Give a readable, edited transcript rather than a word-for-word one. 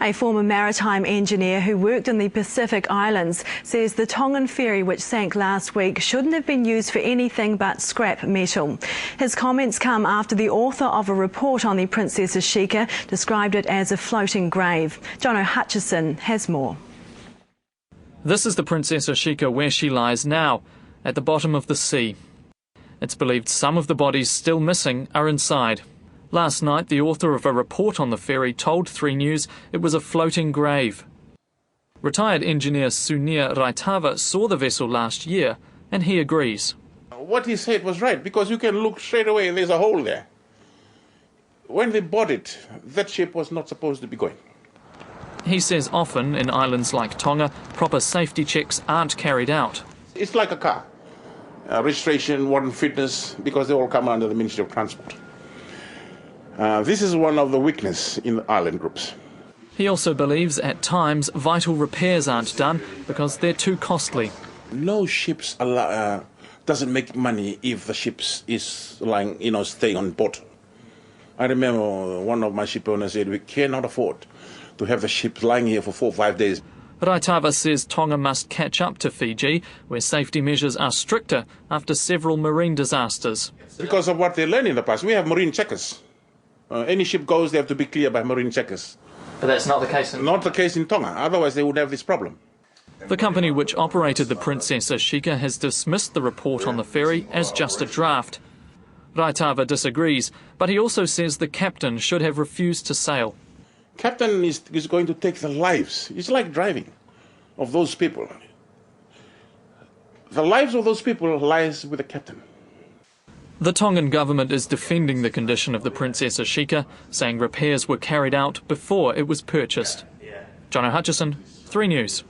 A former maritime engineer who worked in the Pacific Islands says the Tongan ferry which sank last week shouldn't have been used for anything but scrap metal. His comments come after the author of a report on the Princess Ashika described it as a floating grave. Jono Hutchison has more. This is the Princess Ashika where she lies now, at the bottom of the sea. It's believed some of the bodies still missing are inside. Last night, the author of a report on the ferry told 3 News it was a floating grave. Retired engineer Sione Mafi saw the vessel last year, and he agrees. What he said was right, because you can look straight away and there's a hole there. When they bought it, that ship was not supposed to be going. He says often, in islands like Tonga, proper safety checks aren't carried out. It's like a car. Registration, warrant fitness, because they all come under the Ministry of Transport. This is one of the weaknesses in the island groups. He also believes at times vital repairs aren't done because they're too costly. No ships doesn't make money if the ship is lying, staying on port. I remember one of my ship owners said we cannot afford to have the ship lying here for 4 or 5 days. Mafi says Tonga must catch up to Fiji, where safety measures are stricter after several marine disasters. Because of what they learned in the past, we have marine checkers. Any ship goes, they have to be cleared by marine checkers. But that's not the case Not the case in Tonga, otherwise they would have this problem. The company which operated the Princess Ashika has dismissed the report on the ferry as just a draft. Mafi disagrees, but he also says the captain should have refused to sail. Captain is going to take the lives, it's like driving, of those people. The lives of those people lies with the captain. The Tongan government is defending the condition of the Princess Ashika, saying repairs were carried out before it was purchased. Jono Hutchison, 3 News.